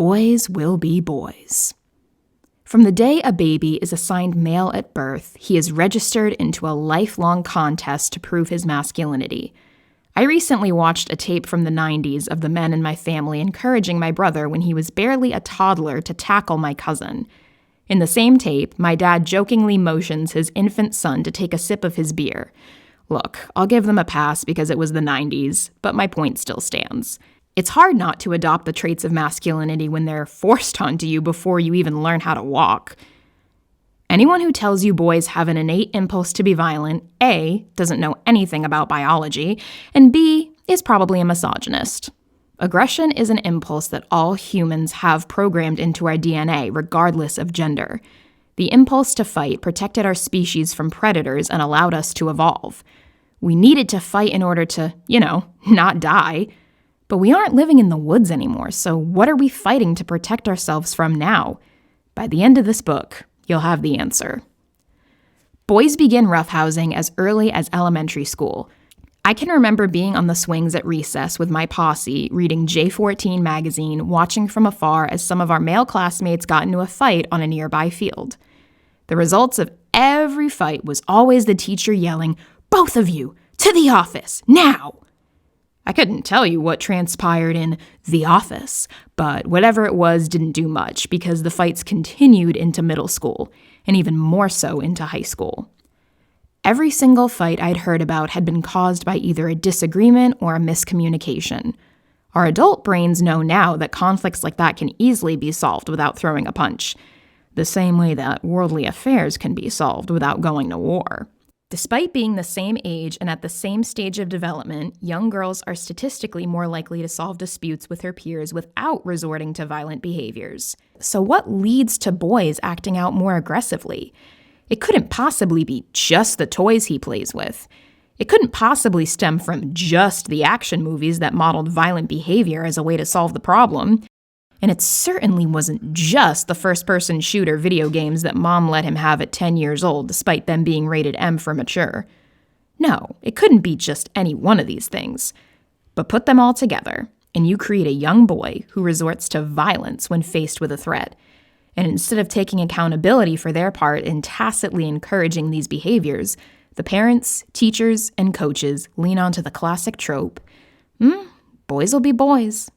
boys will be boys. From the day a baby is assigned male at birth, he is registered into a lifelong contest to prove his masculinity. I recently watched a tape from the 90s of the men in my family encouraging my brother when he was barely a toddler to tackle my cousin. In the same tape, my dad jokingly motions his infant son to take a sip of his beer. Look, I'll give them a pass because it was the 90s, but my point still stands. It's hard not to adopt the traits of masculinity when they're forced onto you before you even learn how to walk. Anyone who tells you boys have an innate impulse to be violent, A, doesn't know anything about biology, and B, is probably a misogynist. Aggression is an impulse that all humans have programmed into our DNA, regardless of gender. The impulse to fight protected our species from predators and allowed us to evolve. We needed to fight in order to, not die. But we aren't living in the woods anymore, so what are we fighting to protect ourselves from now? By the end of this book, you'll have the answer. Boys begin roughhousing as early as elementary school. I can remember being on the swings at recess with my posse, reading J14 magazine, watching from afar as some of our male classmates got into a fight on a nearby field. The results of every fight was always the teacher yelling, "Both of you, to the office, now!" I couldn't tell you what transpired in the office, but whatever it was didn't do much because the fights continued into middle school, and even more so into high school. Every single fight I'd heard about had been caused by either a disagreement or a miscommunication. Our adult brains know now that conflicts like that can easily be solved without throwing a punch, the same way that worldly affairs can be solved without going to war. Despite being the same age and at the same stage of development, young girls are statistically more likely to solve disputes with their peers without resorting to violent behaviors. So what leads to boys acting out more aggressively? It couldn't possibly be just the toys he plays with. It couldn't possibly stem from just the action movies that modeled violent behavior as a way to solve the problem. And it certainly wasn't just the first-person shooter video games that mom let him have at 10 years old, despite them being rated M for mature. No, it couldn't be just any one of these things. But put them all together, and you create a young boy who resorts to violence when faced with a threat. And instead of taking accountability for their part in tacitly encouraging these behaviors, the parents, teachers, and coaches lean onto the classic trope, boys will be boys.